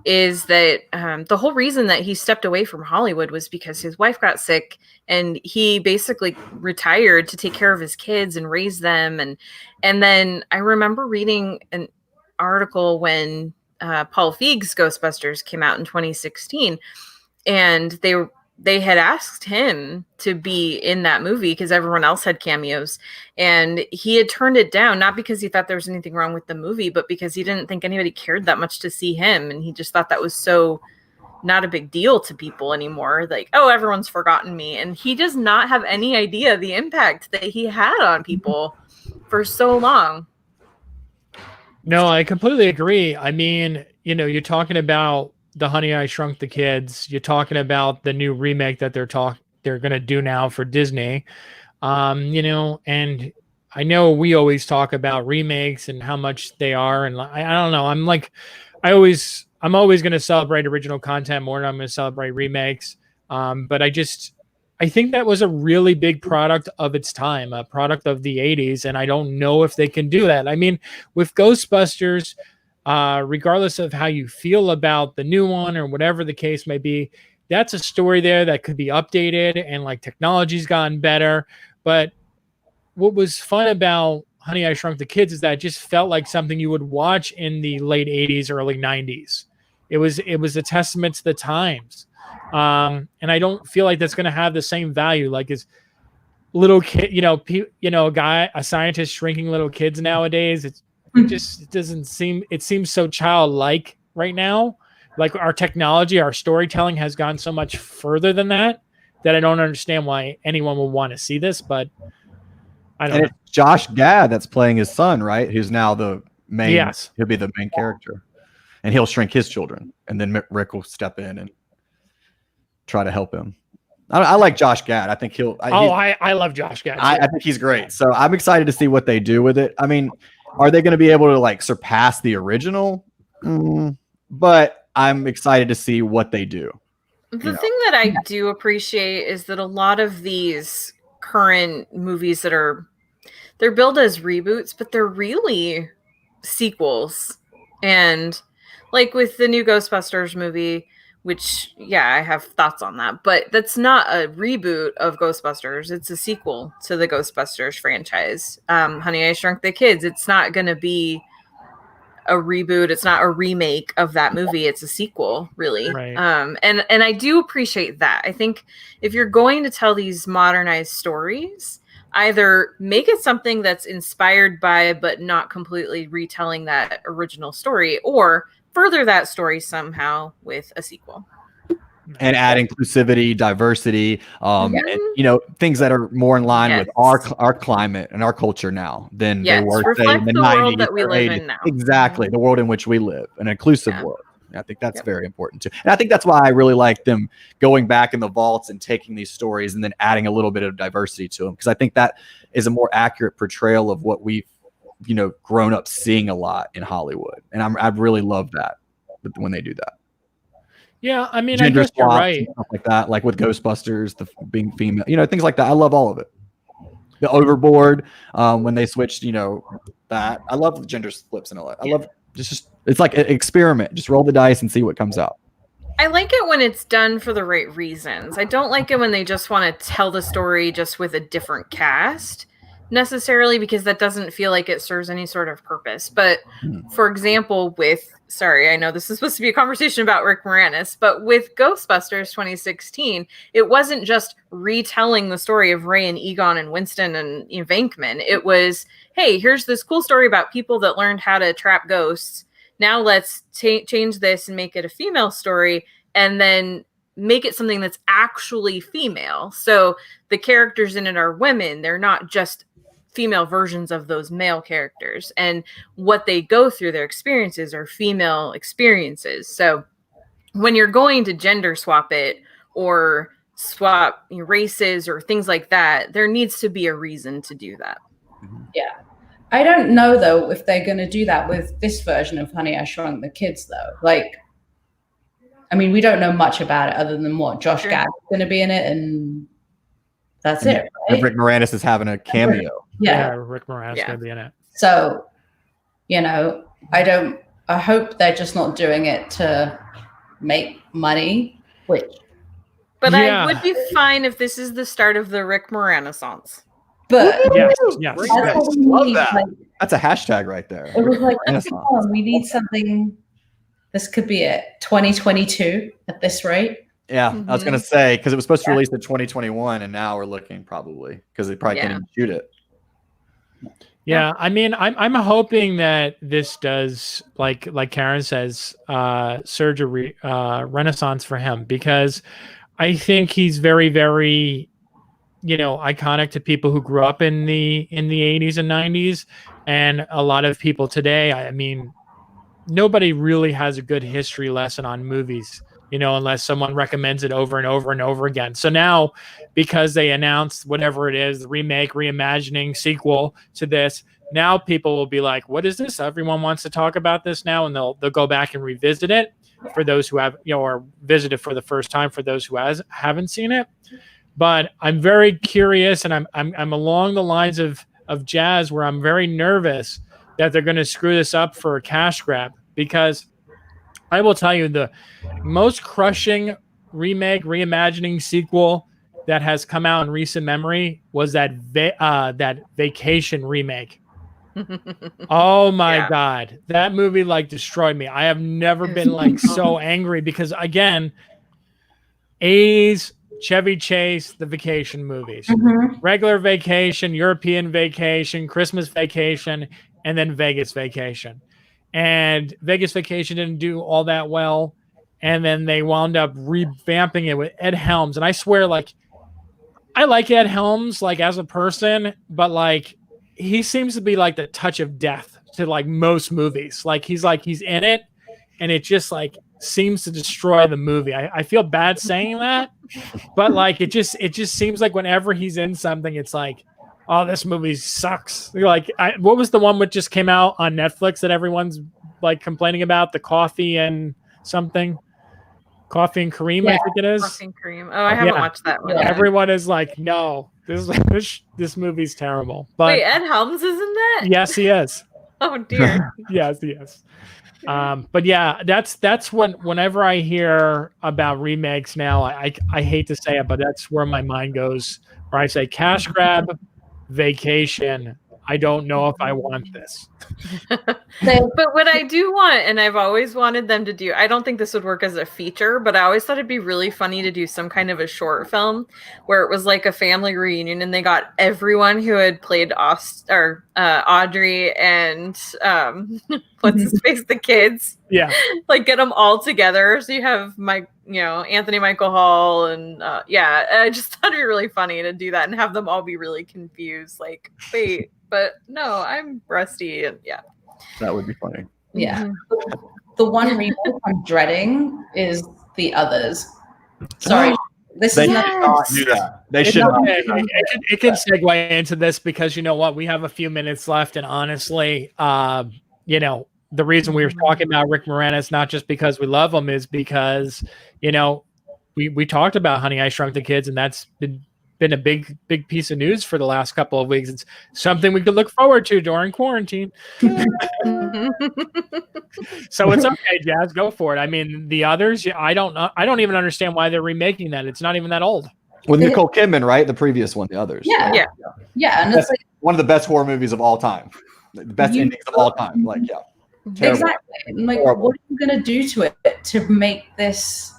is that the whole reason that he stepped away from Hollywood was because his wife got sick, and he basically retired to take care of his kids and raise them. And then I remember reading an article when Paul Feig's Ghostbusters came out in 2016, and they had asked him to be in that movie because everyone else had cameos, and he had turned it down, not because he thought there was anything wrong with the movie, but because he didn't think anybody cared that much to see him, and he just thought that was so not a big deal to people anymore. Like, oh, everyone's forgotten me. And he does not have any idea the impact that he had on people for so long. No, I completely agree. I mean, you know, you're talking about the Honey, I Shrunk the Kids. You're talking about the new remake that they're going to do now for Disney. You know, and I know we always talk about remakes and how much they are. And I don't know. I'm always going to celebrate original content more than I'm going to celebrate remakes. But I think that was a really big product of its time, a product of the 80s. And I don't know if they can do that. I mean, with Ghostbusters, regardless of how you feel about the new one or whatever the case may be, that's a story there that could be updated and like technology's gotten better. But what was fun about Honey, I Shrunk the Kids is that it just felt like something you would watch in the late 80s, early 90s. It was a testament to the times. And I don't feel like that's going to have the same value. Like his little kid, a scientist shrinking little kids nowadays. It doesn't seem, it seems so childlike right now. Like our technology, our storytelling has gone so much further than that I don't understand why anyone would want to see this, but I don't know. It's Josh Gad that's playing his son, right? Who's now the main, Yes. He'll be the main character. And he'll shrink his children. And then Rick will step in and try to help him. I like Josh Gad. I think I love Josh Gad. I think he's great. So I'm excited to see what they do with it. I mean, are they going to be able to like surpass the original? But I'm excited to see what they do. The thing that I do appreciate is that a lot of these current movies they're billed as reboots, but they're really sequels. And like with the new Ghostbusters movie, which, I have thoughts on that, but that's not a reboot of Ghostbusters. It's a sequel to the Ghostbusters franchise. Honey, I Shrunk the Kids. It's not going to be a reboot. It's not a remake of that movie. It's a sequel, really. Right. And I do appreciate that. I think if you're going to tell these modernized stories, either make it something that's inspired by, but not completely retelling that original story, or further that story somehow with a sequel. And add inclusivity, diversity, and, things that are more in line with our climate and our culture now than they were say, in the 90s world that we live in now. Exactly, the world in which we live, an inclusive world. I think that's very important too. And I think that's why I really like them going back in the vaults and taking these stories and then adding a little bit of diversity to them, because I think that is a more accurate portrayal of what we've grown up seeing a lot in Hollywood. And I really love that when they do that. Yeah, I mean, Gender I guess you're swaps right. and stuff like that, like with Ghostbusters, being female, things like that. I love all of it. The Overboard, when they switched, that. I love the gender flips and all that. I love just it's like an experiment. Just roll the dice and see what comes out. I like it when it's done for the right reasons. I don't like it when they just want to tell the story just with a different cast necessarily, because that doesn't feel like it serves any sort of purpose. But for example, I know this is supposed to be a conversation about Rick Moranis, but with Ghostbusters 2016, it wasn't just retelling the story of Ray and Egon and Winston and Venkman. It was, hey, here's this cool story about people that learned how to trap ghosts. Now let's change this and make it a female story, and then make it something that's actually female. So the characters in it are women. They're not just female versions of those male characters, and what they go through, their experiences, are female experiences. So when you're going to gender swap it or swap races or things like that, there needs to be a reason to do that. Yeah. I don't know though if they're going to do that with this version of Honey, I Shrunk the Kids though. Like, I mean, we don't know much about it other than what Josh Gad is going to be in it, and that's it. Right? Rick Moranis is having a cameo. Yeah, Rick Moranis is going to be in it. So, I hope they're just not doing it to make money, But I would be fine if this is the start of the Rick Moranis. But yes. Love that. That's a hashtag right there. It was like, we need something This could be it. 2022 at this rate. Yeah, I was gonna say because it was supposed to release in 2021, and now we're looking probably because they probably can't even shoot it. Yeah, I mean, I'm hoping that this does, like Karen says, surge a renaissance for him, because I think he's very, very, iconic to people who grew up in the 80s and 90s, and a lot of people today. I mean, nobody really has a good history lesson on movies, unless someone recommends it over and over and over again. So now, because they announced whatever it is, the remake, reimagining, sequel to this, now people will be like, what is this? Everyone wants to talk about this now, and they'll go back and revisit it for those who have, or visit it for the first time for those who haven't seen it. But I'm very curious, and I'm along the lines of Jazz, where I'm very nervous that they're going to screw this up for a cash grab, because I will tell you the most crushing remake, reimagining, sequel that has come out in recent memory was that Vacation remake. Oh my God. That movie destroyed me. I have never been so angry because, again, 80s Chevy Chase, the Vacation movies, regular Vacation, European Vacation, Christmas Vacation, and then Vegas Vacation. And Vegas Vacation didn't do all that well. And then they wound up revamping it with Ed Helms. And I swear, I like Ed Helms, as a person, but he seems to be the touch of death to most movies. He's in it, and it just seems to destroy the movie. I feel bad saying that, but it just seems like whenever he's in something, it's oh, this movie sucks. What was the one that just came out on Netflix that everyone's complaining about? The Coffee and something? Coffee and Cream, I think it is. Coffee and Cream. Oh, I haven't watched that one. Everyone is no, this movie's terrible. But wait, Ed Helms is in that? Yes, he is. Oh dear. Yes, he is. But yeah, that's whenever I hear about remakes now, I hate to say it, but that's where my mind goes. Where I say cash grab, Vacation. I don't know if I want this. But what I do want, and I've always wanted them to do, I don't think this would work as a feature, but I always thought it'd be really funny to do some kind of a short film where it was a family reunion and they got everyone who had played Audrey and what's his face, the kids. Yeah. Get them all together. So you have Anthony Michael Hall and I just thought it'd be really funny to do that and have them all be really confused. Wait, but no, I'm Rusty, and that would be funny. Yeah, the one remake I'm dreading is The Others. Sorry, this they is not do that. They should not. It can segue into this because you know what, we have a few minutes left, and honestly, the reason we were talking about Rick Moranis, not just because we love him, is because we talked about Honey, I Shrunk the Kids, and that's been a big piece of news for the last couple of weeks. It's something we could look forward to during quarantine. So it's okay, Jazz, go for it. I mean, The Others, I don't even understand why they're remaking that. It's not even that old. With Nicole Kidman, right? The previous one, The Others. Yeah, and it's one of the best horror movies of all time. The best endings of all time. Terrible. Exactly. What are you gonna do to it to make this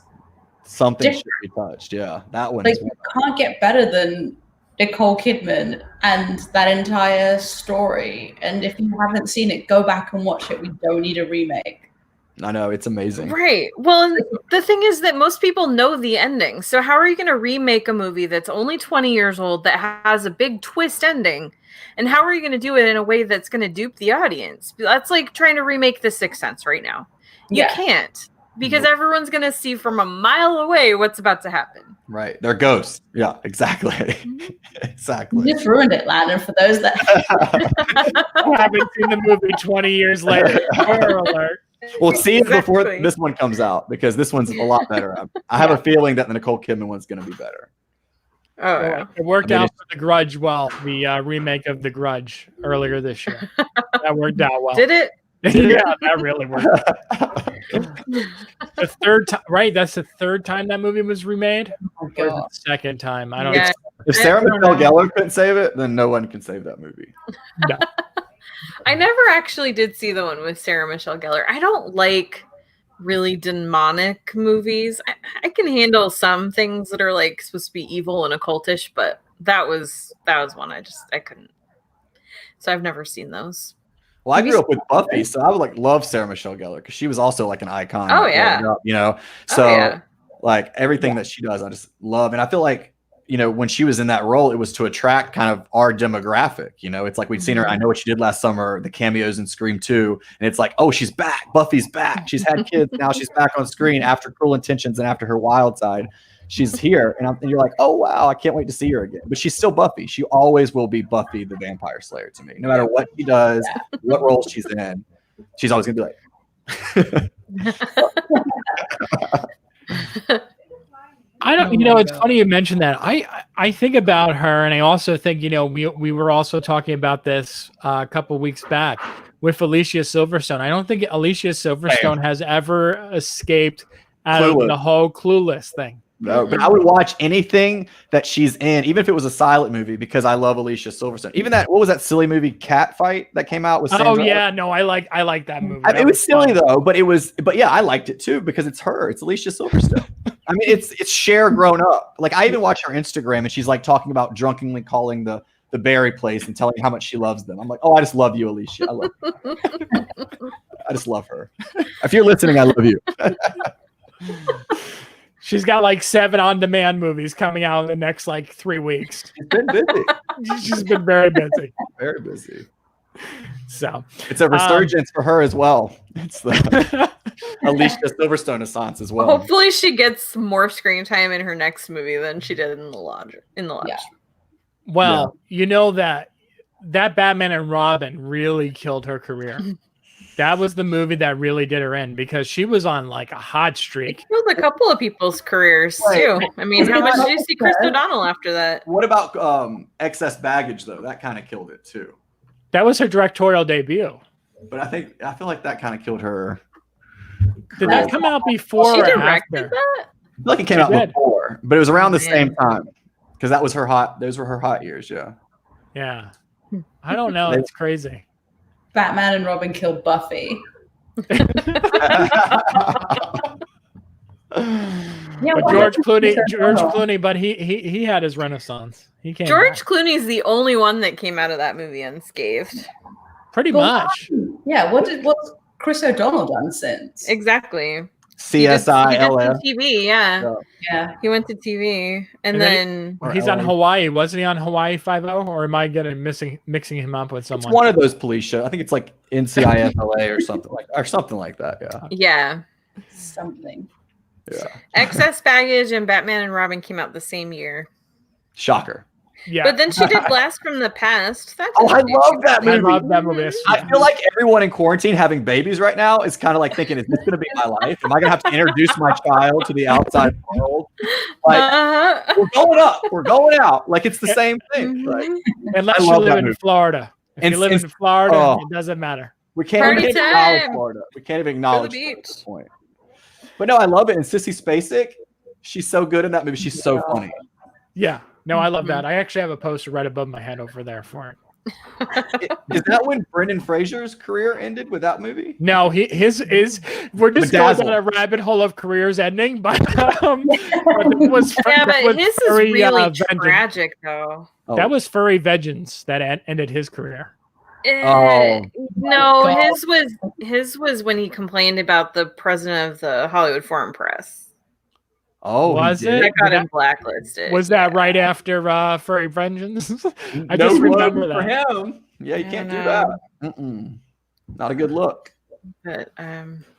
something different? should be touched? Yeah, that one. You can't get better than Nicole Kidman and that entire story. And if you haven't seen it, go back and watch it. We don't need a remake. I know, it's amazing. Right. Well, the thing is that most people know the ending. So how are you going to remake a movie that's only 20 years old that has a big twist ending? And how are you going to do it in a way that's going to dupe the audience? That's like trying to remake The Sixth Sense right now. You can't, because everyone's going to see from a mile away what's about to happen. Right. They're ghosts. Yeah, exactly. Exactly. You just ruined it, Landon, for those that haven't seen the movie 20 years later. Horror alert. We'll see it before this one comes out, because this one's a lot better. I have a feeling that the Nicole Kidman one's going to be better. Oh, yeah. It worked out for The Grudge well, the remake of The Grudge earlier this year. That worked out well. Did it? Yeah, that really worked. The third time, right? That's the third time that movie was remade. Or the second time? I don't know. If Sarah Michelle Gellar couldn't save it, then no one can save that movie. No. I never actually did see the one with Sarah Michelle Gellar. I don't like really demonic movies. I can handle some things that are like supposed to be evil and occultish, but that was one I couldn't. So I've never seen those. Well, I grew up with Buffy, so I would like love Sarah Michelle Gellar because she was also like an icon. Oh yeah, up, you know. So like everything that she does, I just love, and I feel like when she was in that role, it was to attract kind of our demographic. It's like we'd seen her. I Know What You Did Last Summer, the cameos in Scream 2, and it's like, oh, she's back. Buffy's back. She's had kids, now she's back on screen after Cruel Intentions and after her Wild Side. She's here, and you're like, oh wow, I can't wait to see her again. But she's still Buffy. She always will be Buffy the Vampire Slayer to me. No matter what she does, what role she's in, she's always gonna be like. I don't. It's funny you mentioned that. I think about her, and I also think we were also talking about this a couple weeks back with Alicia Silverstone. I don't think Alicia Silverstone has ever escaped out of the whole Clueless thing. No, but I would watch anything that she's in, even if it was a silent movie, because I love Alicia Silverstone. Even what was that silly movie Cat Fight that came out with Sandra? Oh yeah, no, I like that movie. It was silly though, but yeah, I liked it too because it's her. It's Alicia Silverstone. I mean, it's Cher grown up. Like I even watch her Instagram and she's like talking about drunkenly calling the berry place and telling how much she loves them. I'm like, oh, I just love you, Alicia. I love you. I just love her. If you're listening, I love you. She's got like 7 on-demand movies coming out in the next like 3 weeks. She's been busy. She's been very busy. Very busy. So it's a resurgence for her as well. It's the Alicia Silverstone Assance as well. Hopefully, she gets more screen time in her next movie than she did in the Lodge. Yeah. Well, that Batman and Robin really killed her career. That was the movie that really did her in because she was on like a hot streak. It killed a couple of people's careers too. I mean, how much did you see Chris O'Donnell after that? What about Excess Baggage though? That kind of killed it too. That was her directorial debut. But I feel like that kind of killed her. Did that come out before or after? That? I feel like it came out before, but it was around the same time because that was her hot. Those were her hot years. Yeah. Yeah. I don't know. It's crazy. Batman and Robin killed Buffy. But George Clooney, but he had his renaissance. He came. George Clooney's the only one that came out of that movie unscathed. Pretty much. Yeah. What's Chris O'Donnell done since? Exactly. CSI LA. TV, yeah. He went to TV, and then he's on Hawaii. Wasn't he on Hawaii 5-0? Or am I mixing him up with someone? It's one of those police shows. I think it's like NCIS LA or something like that. Yeah. Yeah. Something. Yeah. Excess Baggage and Batman and Robin came out the same year. Shocker. Yeah. But then she did Blast from the Past. I love that movie. I love that movie. I feel like everyone in quarantine having babies right now is kind of like thinking, is this going to be my life? Am I going to have to introduce my child to the outside world? Like, we're going up. We're going out. Like, it's the same thing. Right? Unless you live in Florida. If you live in Florida, it doesn't matter. We can't even acknowledge Florida. We can't even acknowledge it at this point. But no, I love it. And Sissy Spacek, she's so good in that movie. She's so funny. Yeah. No, I love that. I actually have a poster right above my head over there for it. Is that when Brendan Fraser's career ended with that movie? No, his we're just going down a rabbit hole of careers ending, but it was his is really tragic though. That was Furry Vengeance that ended his career. No, his was when he complained about the president of the Hollywood Foreign Press. Oh, was it? That got him blacklisted. Was that right after Furry Vengeance? I just remember that. For him. Yeah, you can't do that. Not a good look. But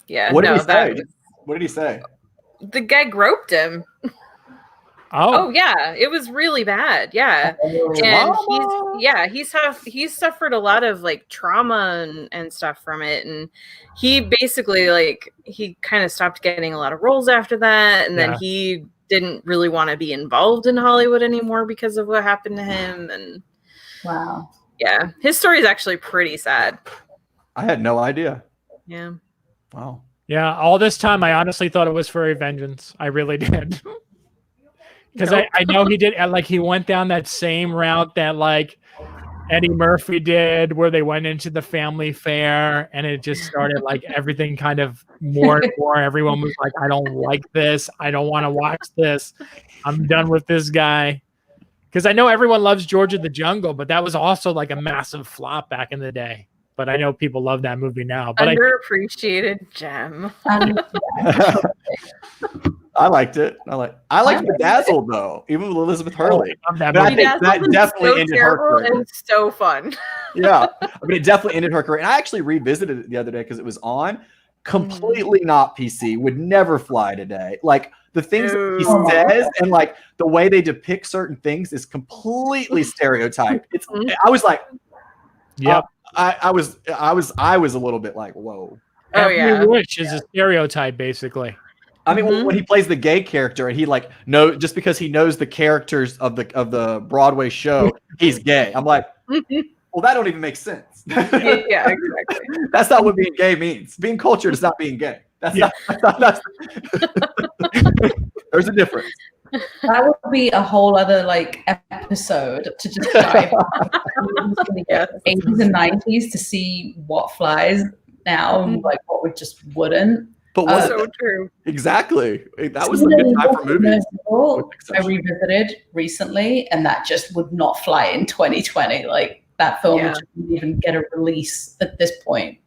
yeah. What did he say? What did he say? The guy groped him. Oh yeah, it was really bad. Yeah, and he's suffered a lot of like trauma and stuff from it, and he basically he kind of stopped getting a lot of roles after that, and then he didn't really want to be involved in Hollywood anymore because of what happened to him. And wow, yeah, his story is actually pretty sad. I had no idea. Yeah. Wow. Yeah, all this time I honestly thought it was Furry Vengeance. I really did. Because I know he did, he went down that same route that Eddie Murphy did, where they went into the family fair and it just started like everything kind of more and more. Everyone was like, I don't like this. I don't want to watch this. I'm done with this guy. Because I know everyone loves George of the Jungle, but that was also like a massive flop back in the day. But I know people love that movie now. But Underappreciated gem. I liked it. I liked Bedazzled though, even with Elizabeth Hurley. I love that But I movie. think that definitely so ended her terrible career. and so fun. Yeah, I mean, it definitely ended her career. And I actually revisited it the other day because it was on. Completely not PC. Would never fly today. Like the things that he says and like the way they depict certain things is completely stereotyped. It's. I was like, Yep. I was a little bit like, whoa. Every witch is a stereotype, basically. I mean, when he plays the gay character and he like just because he knows the characters of the Broadway show, he's gay. I'm like, well, that don't even make sense. Yeah, exactly. That's not what being gay means. Being cultured is not being gay. That's there's a difference. That would be a whole other like episode to just dive '80s and '90s to see what flies now and like what just wouldn't. But what? So true. Exactly. That was a good time for movies. I revisited recently, and that just would not fly in 2020. Like that film just wouldn't even get a release at this point.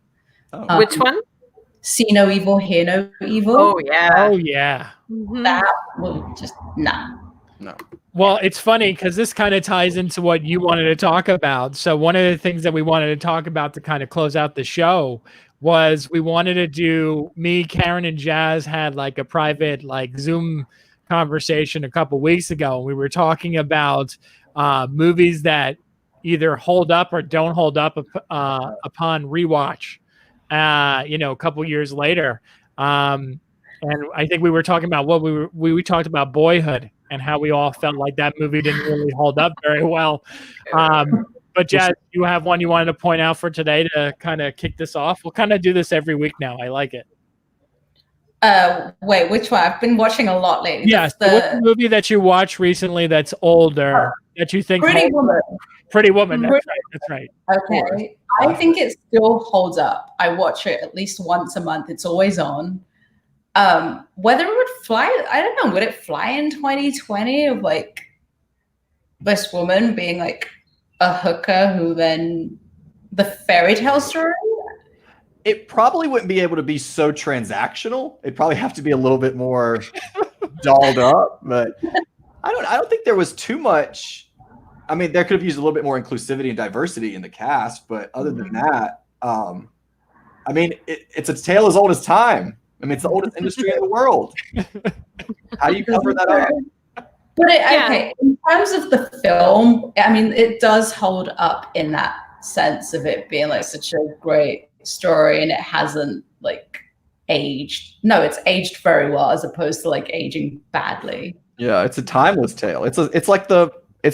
Oh. Which one? See No Evil, Hear No Evil. Oh yeah. Oh yeah. That would just no. Well, it's funny because this kind of ties into what you wanted to talk about. So one of the things that we wanted to talk about to kind of close out the show was we wanted to do, me, Karen, and Jazz had like a private like Zoom conversation a couple weeks ago. We were talking about movies that either hold up or don't hold up upon rewatch, a couple years later. And I think we were talking about what we talked about Boyhood and how we all felt like that movie didn't really hold up very well. But Jazz, you have one you wanted to point out for today to kind of kick this off? We'll kind of do this every week now. I like it. Wait, which one? I've been watching a lot lately. Yes. What's the movie that you watched recently that's older that you think? Pretty Woman. Pretty Woman. That's right. Okay. I think it still holds up. I watch it at least once a month. It's always on. Whether it would fly, I don't know. Would it fly in 2020 of like this woman being like a hooker who then the fairy tale story? It probably wouldn't be able to be so transactional. It'd probably have to be a little bit more dolled up, but I don't think there was too much. I mean, there could have used a little bit more inclusivity and diversity in the cast, but other than that, I mean, it's a tale as old as time. I mean, it's the oldest industry in the world. How do you cover that up? But okay, in terms of the film, I mean, it does hold up in that sense of it being like such a great story, and it hasn't like aged. No, it's aged very well as opposed to like aging badly. Yeah, it's a timeless tale. It's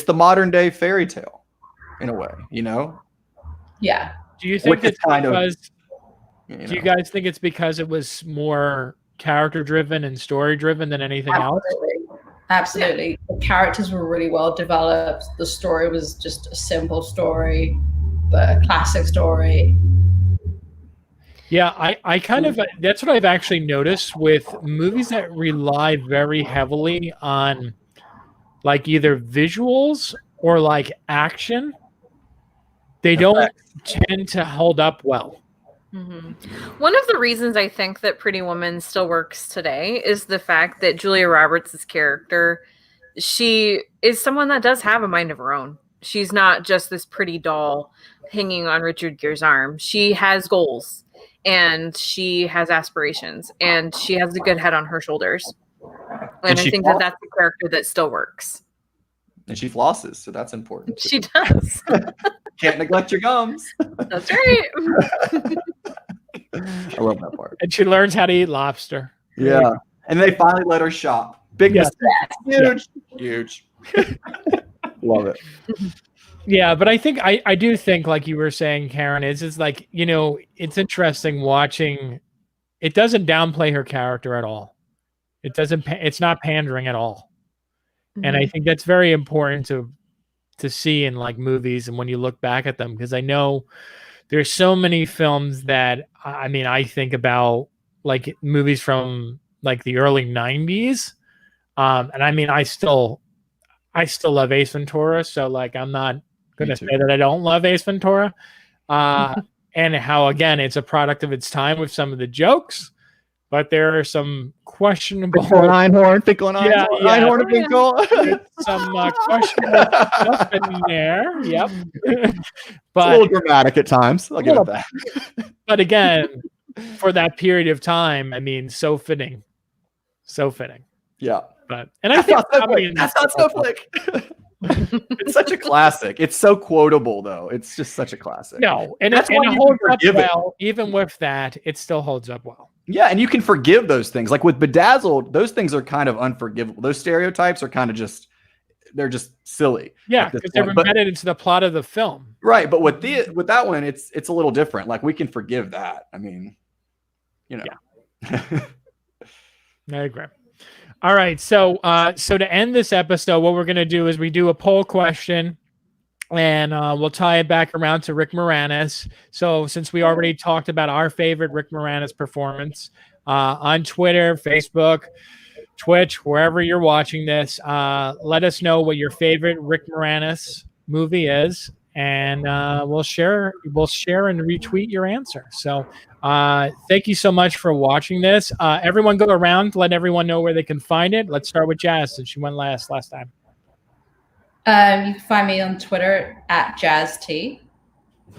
the modern day fairy tale in a way, Yeah. Do you think it's because? Do you guys think it's because it was more character driven and story driven than anything else? Absolutely. The characters were really well developed. The story was just a simple story, but a classic story. Yeah, I kind of, that's what I've actually noticed with movies that rely very heavily on like either visuals or like action. They don't tend to hold up well. One of the reasons I think that Pretty Woman still works today is the fact that Julia Roberts' character, she is someone that does have a mind of her own. She's not just this pretty doll hanging on Richard Gere's arm. She has goals and she has aspirations and she has a good head on her shoulders. And I think that's a character that still works. And she flosses, so that's important. She does. Can't neglect your gums. That's right. I love that part. And she learns how to eat lobster. Yeah. And they finally let her shop. Big mistake. Huge. Love it. Yeah, but I think I do think, like you were saying, Karen, it's like, it's interesting watching. It doesn't downplay her character at all. It's not pandering at all. And I think that's very important to to see in like movies and when you look back at them, because I know there's so many films that I mean I think about like movies from like the early 90s, and I mean I still love Ace Ventura, so like I'm not gonna say that I don't love Ace Ventura, and how again it's a product of its time with some of the jokes, but there are some questionable Einhorn, Einhorn, Finkel. some questionable stuff in there. Yep. But a little dramatic at times. I'll give it that. But again, for that period of time, I mean, so fitting. Yeah. But I think that's not Snowflake. It's such a classic. It's so quotable, though. It's just such a classic. No, and it holds up well. Even with that, it still holds up well. Yeah, and you can forgive those things. Like with Bedazzled, those things are kind of unforgivable. Those stereotypes are kind of they're just silly. Yeah, because they're embedded into the plot of the film. Right, but with that one, it's a little different. Like we can forgive that. I mean, you know. Yeah. I agree. All right, so to end this episode, what we're gonna do is we do a poll question, and we'll tie it back around to Rick Moranis. So since we already talked about our favorite Rick Moranis performance on Twitter, Facebook, Twitch, wherever you're watching this, let us know what your favorite Rick Moranis movie is, and we'll share and retweet your answer. So thank you so much for watching this. Everyone go around, let everyone know where they can find it. Let's start with Jazz, since she went last time. You can find me on Twitter at JazzT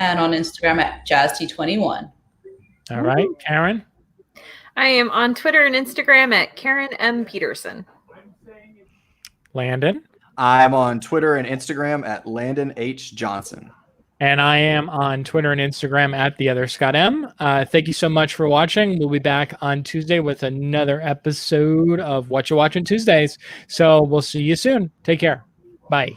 and on Instagram at JazzT21. All right, Karen? I am on Twitter and Instagram at Karen M. Peterson. Landon? I'm on Twitter and Instagram at Landon H. Johnson. And I am on Twitter and Instagram at The Other Scott M. Thank you so much for watching. We'll be back on Tuesday with another episode of What You Watching Tuesdays. So we'll see you soon. Take care. Bye.